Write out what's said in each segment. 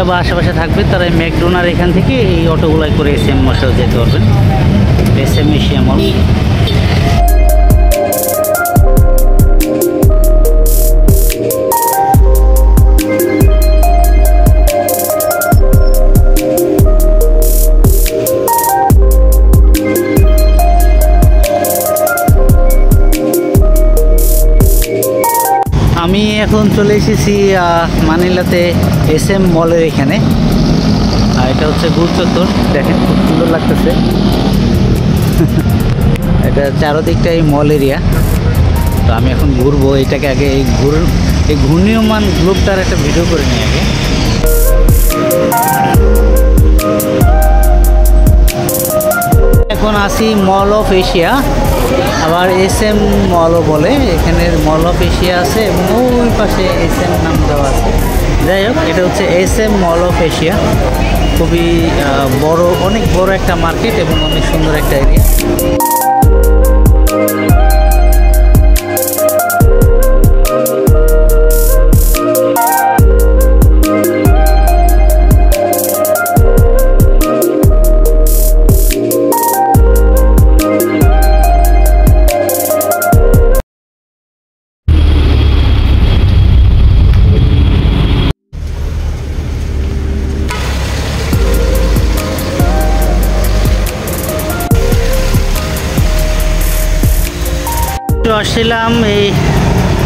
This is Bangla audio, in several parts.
বা আশেপাশে থাকবেন তারা এই ম্যাকডোনাল্ড এখান থেকে এই অটোগুলাই করে SM মশাও যেতে পারবেন। SM এশিয়া মল। আমি এখন চলে এসেছি মানিলাতে SM মলের এখানে। আর এটা হচ্ছে গুড় চত্বর, দেখেন খুব সুন্দর লাগতেছে। এটা চারদিকটাই মল এরিয়া। তো আমি এখন ঘুরবো, এটাকে আগে এই ঘূর্ণীয়মান গ্লোবটার একটা ভিডিও করে নিই আগে। এখন আসি মল অফ এশিয়া, আবার SM মলও বলে। এখানে মল অফ এশিয়া আছে এবং ওই পাশে SM নাম দেওয়া আছে। যাই হোক, এটা হচ্ছে SM মল অফ এশিয়া। খুবই বড়, অনেক বড় একটা মার্কেট এবং অনেক সুন্দর একটা এরিয়া। আসছিলাম এই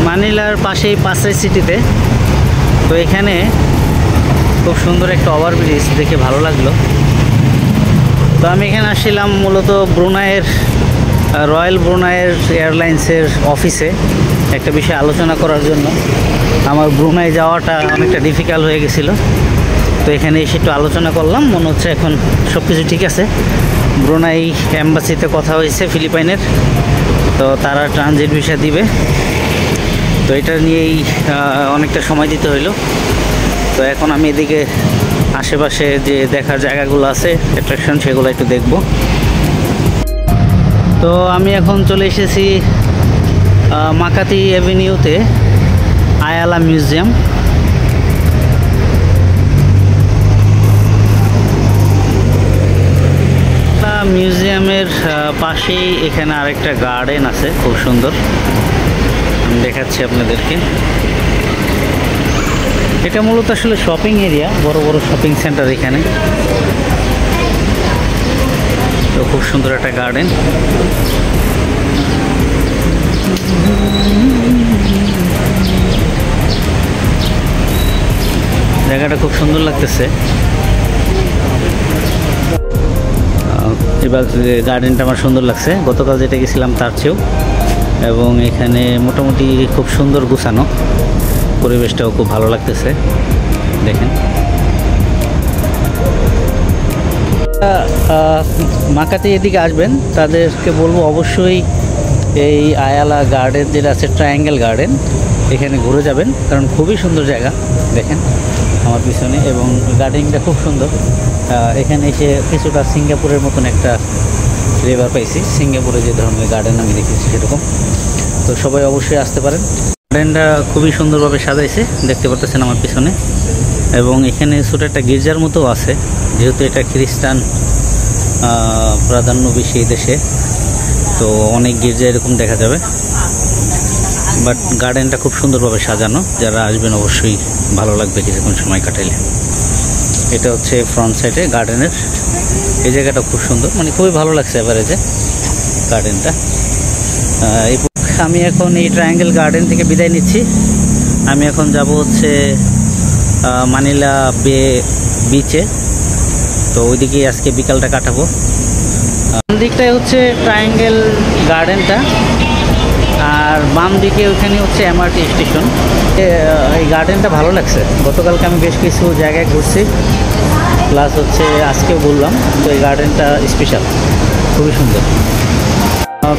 মানিলার পাশেই পাসরাই সিটিতে। তো এখানে খুব সুন্দর একটা ওভারব্রিজ দেখে ভালো লাগলো। তো আমি এখানে আসছিলাম মূলত ব্রুনাইয়ের রয়্যাল ব্রুনাইয়ের এয়ারলাইন্সের অফিসে একটা বিষয়ে আলোচনা করার জন্য। আমার ব্রুনাই যাওয়াটা অনেকটা ডিফিকাল্ট হয়ে গেছিলো। তো এখানে এসে একটু আলোচনা করলাম, মনে হচ্ছে এখন সব কিছু ঠিক আছে। ব্রুনাই এম্বাসিতে কথা হয়েছে ফিলিপাইনের, তো তারা ট্রানজিট ভিসা দিবে। তো এটা নিয়েই অনেকটা সময় দিতে হইলো। তো এখন আমি এদিকে আশেপাশে যে দেখার জায়গাগুলো আছে অ্যাট্রাকশন, সেগুলো একটু দেখব। তো আমি এখন চলে এসেছি মাকাতি অ্যাভিনিউতে আয়ালা মিউজিয়াম। মিউজিয়ামের পাশেই এখানে আরেকটা গার্ডেন আছে, খুব সুন্দর। আমি দেখাচ্ছি আপনাদেরকে। এটা মূলত আসলে শপিং এরিয়া, বড় বড় শপিং সেন্টার এখানে। তো খুব সুন্দর একটা গার্ডেন। জায়গাটা খুব সুন্দর লাগতেছে। এবার গার্ডেনটা আমার সুন্দর লাগছে, গতকাল যেটা গেছিলাম তার চেয়েও। এবং এখানে মোটামুটি খুব সুন্দর গুছানো, পরিবেশটাও খুব ভালো লাগতেছে। দেখেন, মাকাতি এদিকে আসবেন তাদেরকে বলবো অবশ্যই এই আয়ালা গার্ডেন যেটা আছে, ট্রায়াঙ্গেল গার্ডেন, এখানে ঘুরে যাবেন, কারণ খুবই সুন্দর জায়গা। দেখেন আমার পিছনে, এবং গার্ডেনটা খুব সুন্দর। এখানে এসে কিছুটা সিঙ্গাপুরের মতন একটা ফ্লেভার পাইছি, সিঙ্গাপুরে যে ধরনের গার্ডেন আমি দেখেছি সেরকম। তো সবাই অবশ্যই আসতে পারেন। গার্ডেনটা খুবই সুন্দরভাবে সাজাইছে, দেখতে পাচ্ছেন আমার পিছনে। এবং এখানে ছোটো একটা গির্জার মতো আছে, যেহেতু এটা খ্রিস্টান প্রাধান্য বেশি এই দেশে, তো অনেক গির্জা এরকম দেখা যাবে। বাট গার্ডেনটা খুব সুন্দরভাবে সাজানো, যারা আসবেন অবশ্যই ভালো লাগবে কিছুক্ষণ সময় কাটাইলে। এটা হচ্ছে ফ্রন্ট সাইডে গার্ডেনের। এই জায়গাটা খুব সুন্দর, মানে খুবই ভালো লাগছে এভারেজে গার্ডেনটা। আমি এখন এই ট্রায়াঙ্গেল গার্ডেন থেকে বিদায় নিচ্ছি। আমি এখন যাব হচ্ছে মানিলা বে বিচে। তো ওইদিকেই আজকে বিকালটা কাটাবো। দিকটাই হচ্ছে ট্রায়াঙ্গেল গার্ডেনটা, আর বাম দিকে ওইখানে হচ্ছে MRT স্টেশন। এই গার্ডেনটা ভালো লাগছে, গতকালকে আমি বেশ কিছু জায়গায় ঘুরছি, প্লাস হচ্ছে আজকেও বললাম। তো এই গার্ডেনটা স্পেশাল, খুবই সুন্দর।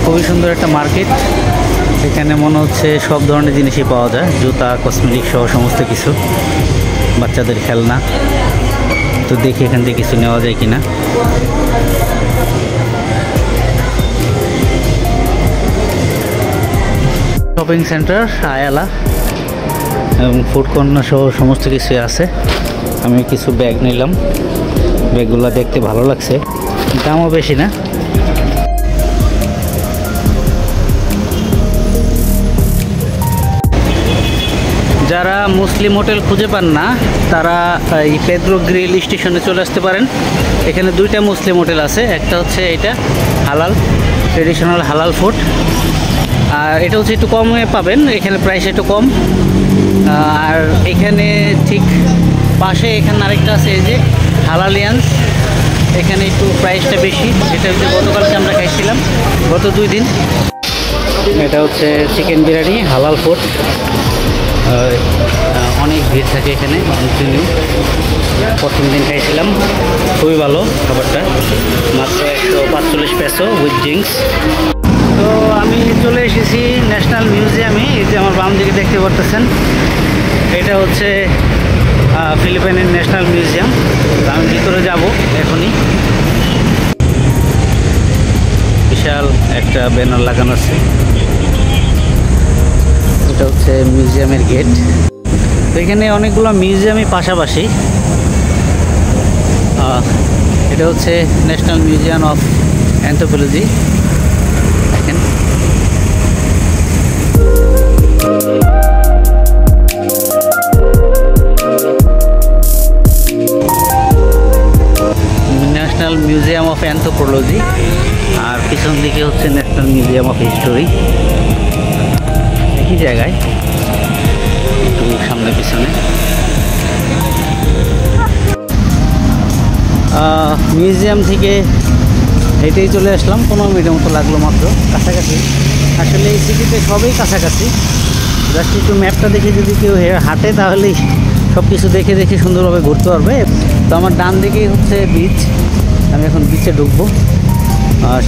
খুবই সুন্দর একটা মার্কেট। এখানে মনে হচ্ছে সব ধরনের জিনিসই পাওয়া যায়, জুতা, কসমেটিক সহ সমস্ত কিছু, বাচ্চাদের খেলনা। তো দেখি এখান থেকে কিছু নেওয়া যায় কিনা। শপিং সেন্টার আয়ালা এবং ফুড কর্নার সহ সমস্ত কিছু আছে। আমি কিছু ব্যাগ নিলাম, ব্যাগগুলো দেখতে ভালো লাগছে, দামও বেশি না। যারা মুসলিম হোটেল খুঁজে পান না তারা এই পেদ্রো গ্রিল স্টেশনে চলে আসতে পারেন। এখানে দুইটা মুসলিম হোটেল আছে, একটা হচ্ছে এটা হালাল ট্রেডিশনাল হালাল ফুড, আর এটা হচ্ছে একটু কমে পাবেন, এখানে প্রাইস একটু কম। আর এখানে ঠিক পাশে এখানে আরেকটা আছে এই যে হালালিয়ান্স, এখানে একটু প্রাইসটা বেশি। এটা হচ্ছে গতকালকে আমরা খাইছিলাম, গত 2 দিন। এটা হচ্ছে চিকেন বিরিয়ানি হালাল ফুড, অনেক ভিড় থাকে এখানে কন্টিনিউ। প্রথম দিন খাইছিলাম, খুবই ভালো খাবারটা, মাত্র 145 পেসো উইথ ড্রিঙ্কস। তো আমি চলে এসেছি ন্যাশনাল মিউজিয়ামে, এই যে আমার বাম দিকে দেখতে পারতেছেন, এটা হচ্ছে ফিলিপাইনের ন্যাশনাল মিউজিয়াম। আমি ভিতরে যাব এখনই। বিশাল একটা ব্যানার লাগানো আছে, এটা হচ্ছে মিউজিয়ামের গেট। তো এখানে অনেকগুলো মিউজিয়ামই পাশাপাশি। এটা হচ্ছে ন্যাশনাল মিউজিয়াম অফ অ্যানথ্রোপোলজি। দেখেন ন্যাশনাল মিউজিয়াম অফ অ্যানথ্রোপোলজি, আর পিছন দিকে হচ্ছে ন্যাশনাল মিউজিয়াম অফ হিস্টোরি। একই জায়গায়, একটু সামনে পিছনে। মিউজিয়াম থেকে হেঁটেই চলে আসলাম, 15 মিনিটের মতো লাগলো মাত্র, কাছাকাছি। আসলে এই সিটিতে সবই কাছাকাছি, জাস্ট একটু ম্যাপটা দেখে যদি কেউ হাঁটে তাহলেই সব কিছু দেখে দেখে সুন্দরভাবে ঘুরতে পারবে। তো আমার ডান দিকেই হচ্ছে বিচ, আমি এখন বিচে ঢুকবো।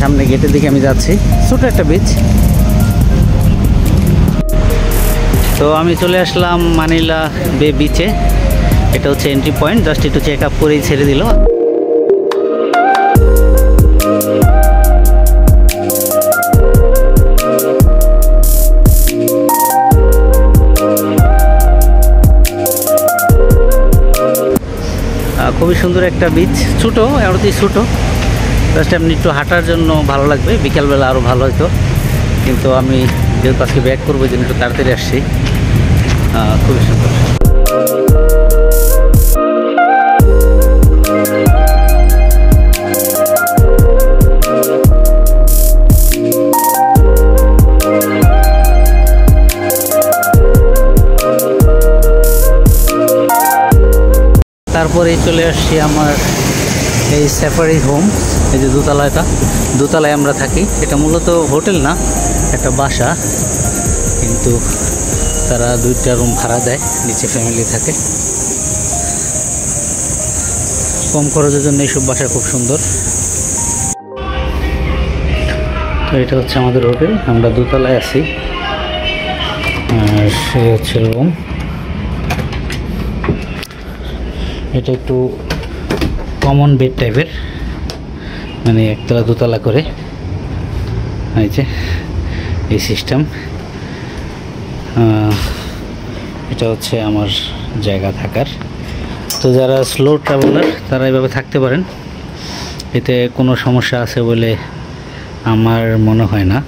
সামনে গেটের দিকে আমি যাচ্ছি, ছোটো একটা বিচ। তো আমি চলে আসলাম মানিলা বে বিচে, এটা হচ্ছে এন্ট্রি পয়েন্ট, জাস্ট একটু চেক আপ করেই ছেড়ে দিল। খুবই সুন্দর একটা বিচ, ছোটো, এমনতেই ছোটো, জাস্ট এমনি একটু হাঁটার জন্য ভালো লাগবে, বিকালবেলা আরও ভালো হতো। কিন্তু আমি যেহেতু আজকে ব্যাক করবো, এই জন্য একটু তাড়াতাড়ি আসছি। খুবই সুন্দর। তারপরে চলে আসছি আমার এই সাফারি হোম, এই যে দোতলায় আমরা থাকি। এটা মূলত হোটেল না, একটা বাসা, কিন্তু তারা 2টা রুম ভাড়া দেয়, নিচে ফ্যামিলি থাকে। কম খরচের জন্য এইসব বাসা খুব সুন্দর। তো এটা হচ্ছে আমাদের হোটেল, আমরা দোতলায় আছি, আর সে হচ্ছে রুম। এটা একটু কমন বেড টাইপের, মানে একতলা দোতলা করে, এই যে এই সিস্টেম। এটা হচ্ছে আমার জায়গা থাকার। তো যারা স্লো ট্রাভেলার তারা এইভাবে থাকতে পারেন, এতে কোনো সমস্যা আছে বলে আমার মনে হয় না।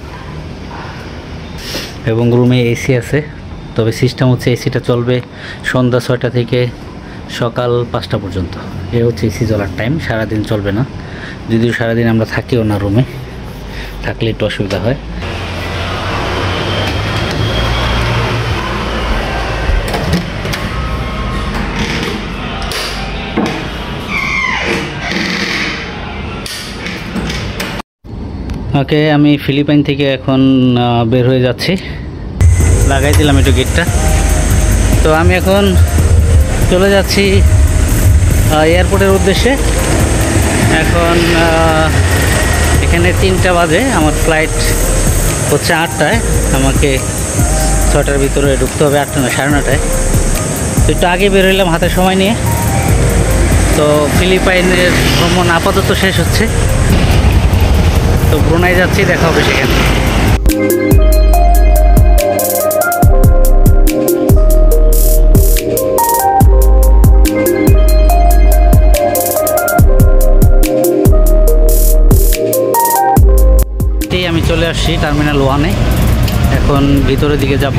এবং রুমে এসি আছে, তবে সিস্টেম হচ্ছে এসিটা চলবে সন্ধ্যা 6টা থেকে সকাল 5টা পর্যন্ত। এ হচ্ছে এসি চলার টাইম, সারাদিন চলবে না। যদিও সারাদিন আমরা থাকিও না রুমে, থাকলে একটু অসুবিধা হয়। ওকে, আমি ফিলিপাইন থেকে এখন বের হয়ে যাচ্ছি, লাগাই দিলাম একটু গেটটা। তো আমি এখন চলে যাচ্ছি এয়ারপোর্টের উদ্দেশ্যে। এখন এখানে 3টা বাজে, আমার ফ্লাইট হচ্ছে 8টায়, আমাকে 6টার ভিতরে ঢুকতে হবে, 8টা না 9:30টায়। তো একটু আগে বের হইলাম হাতে সময় নিয়ে। তো ফিলিপাইনের ভ্রমণ আপাতত শেষ হচ্ছে, তো ব্রুনাই যাচ্ছি, দেখা হবে সেখানে। আমি চলে আসছি টার্মিনাল 1-এ। এখন ভিতরের দিকে যাব।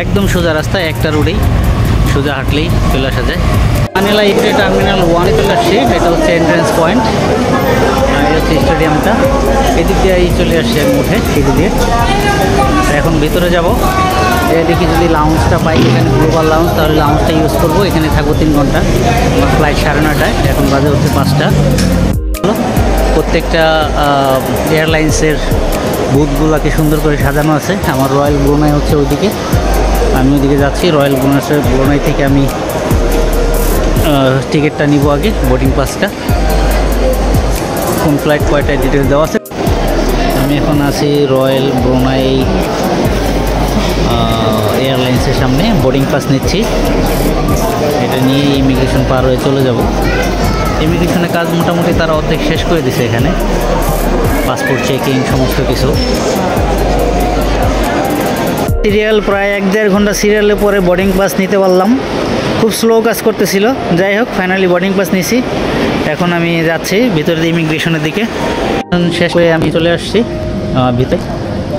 একদম সোজা রাস্তা, একটা রোডেই সোজা হাঁটলেই চলে আসা যায়। মানিলা ইফে টার্মিনাল 1-এ চলে আসছি। এটা হচ্ছে এন্ট্রেন্স পয়েন্ট, আর এটা হচ্ছে স্টেডিয়ামটা। এদিক দিয়ে চলে আসছি আমি উঠে সিঁড়ি দিয়ে। এখন ভিতরে যাব, দেখি যদি লাউঞ্জটা পাই, এখানে গ্লোবাল লাউঞ্জ, তাহলে লাউঞ্জটা ইউজ করবো। এখানে থাকবো 3 ঘন্টা। আমার ফ্লাইট 9:30টায়, এখন বাজে হচ্ছে 5টা। প্রত্যেকটা এয়ারলাইন্সের বুথগুলোকে সুন্দর করে সাজানো আছে। আমার রয়্যাল ব্রুনাই হচ্ছে ওইদিকে, আমি ওইদিকে যাচ্ছি। রয়্যাল ব্রুনাই থেকে আমি টিকিটটা নিব আগে, বোর্ডিং পাসটা। কোন ফ্লাইট কয়টায় ডিটেলস দেওয়া আছে। আমি এখন আছি রয়্যাল ব্রুনাই এয়ারলাইন্সের সামনে, বোর্ডিং পাস নিচ্ছি। এটা নিয়ে ইমিগ্রেশন পার হয়ে চলে যাব। ইমিগ্রেশনের কাজ মোটামুটি তারা অর্ধেক শেষ করে দিছে। এখানে পাসপোর্ট চেকিং সমস্ত কিছু। সিরিয়াল প্রায় 1-1.5 ঘন্টা সিরিয়ালের পরে বোর্ডিং পাস নিতে পারলাম। খুব স্লো কাজ করতেছিল, যাই হোক ফাইনালি বোর্ডিং পাস নিছি। এখন আমি যাচ্ছি ভিতরে ইমিগ্রেশনের দিকে। শেষ হয়ে আমি চলে আসছি ভিতরে।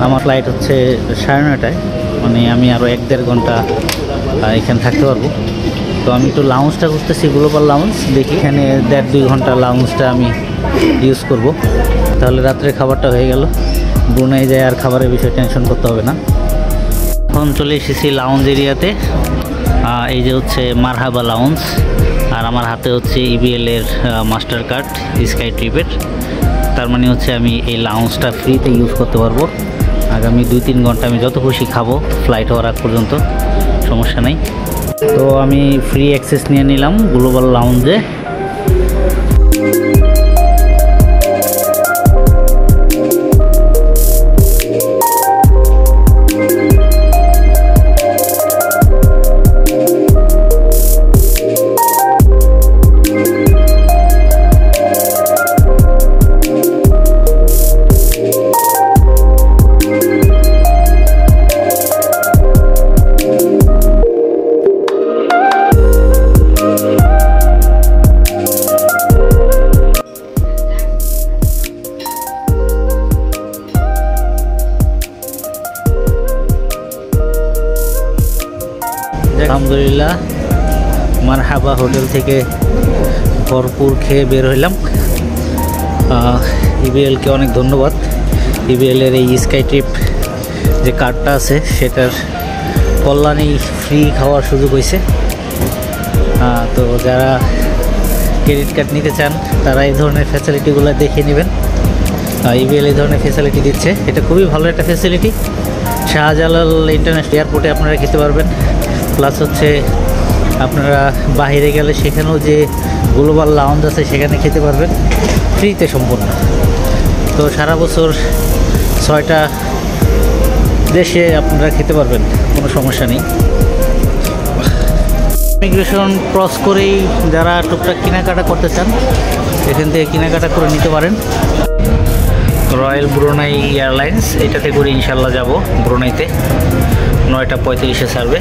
আমার ফ্লাইট হচ্ছে 9:30টায়, মানে আমি আরও 1-1.5 ঘন্টা এখানে থাকতে পারবো। তো আমি একটু লাউঞ্জটা করতেছি, গ্লোবাল লাউঞ্জ। দেখি এখানে 1.5-2 ঘন্টা লাউঞ্জটা আমি ইউজ করব, তাহলে রাত্রে খাবারটা হয়ে গেল। ব্রুনাই যায় আর খাবারের বিষয়ে টেনশন করতে হবে না। এখন চলে এসেছি লাউঞ্জ এরিয়াতে। এই যে হচ্ছে মারহাবা লাউঞ্জ, আর আমার হাতে হচ্ছে ইবিএলের মাস্টার কার্ড স্কাই ট্রিপের। তার মানে হচ্ছে আমি এই লাউঞ্জটা ফ্রিতে ইউজ করতে পারবো। আগামী 2-3 ঘন্টা আমি যত খুশি খাবো, ফ্লাইট হওয়ার আগ পর্যন্ত, সমস্যা নেই। তো আমি ফ্রি অ্যাক্সেস নিয়ে নিলাম গ্লোবাল লাউঞ্জে। আলহামদুলিল্লাহ মারহাবা হোটেল থেকে ভরপুর খেয়ে বের হইলাম। ইবিএলকে অনেক ধন্যবাদ। ইবিএলের এই স্কাই ট্রিপ যে কার্ডটা আছে সেটার কল্যাণেই ফ্রি খাওয়ার সুযোগ হয়েছে। তো যারা ক্রেডিট কার্ড নিতে চান তারা এই ধরনের ফ্যাসিলিটিগুলো দেখে নেবেন। ইবিএল এই ধরনের ফ্যাসিলিটি দিচ্ছে, এটা খুবই ভালো একটা ফ্যাসিলিটি। শাহজালাল ইন্টারন্যাশনাল এয়ারপোর্টে আপনারা খেতে পারবেন, প্লাস হচ্ছে আপনারা বাইরে গেলে সেখানেও যে গ্লোবাল লাউঞ্জ আছে সেখানে খেতে পারবেন ফ্রিতে সম্পূর্ণ। তো সারা বছর 6টা দেশে আপনারা খেতে পারবেন, কোনো সমস্যা নেই। ইমিগ্রেশন ক্রস করেই যারা টুকটাক কেনাকাটা করতে চান এখান থেকে কেনাকাটা করে নিতে পারেন। রয়্যাল ব্রুনাই এয়ারলাইন্স, এটাতে করে ইনশাল্লাহ যাব ব্রুনাইতে। 9:35-এ ছাড়বে।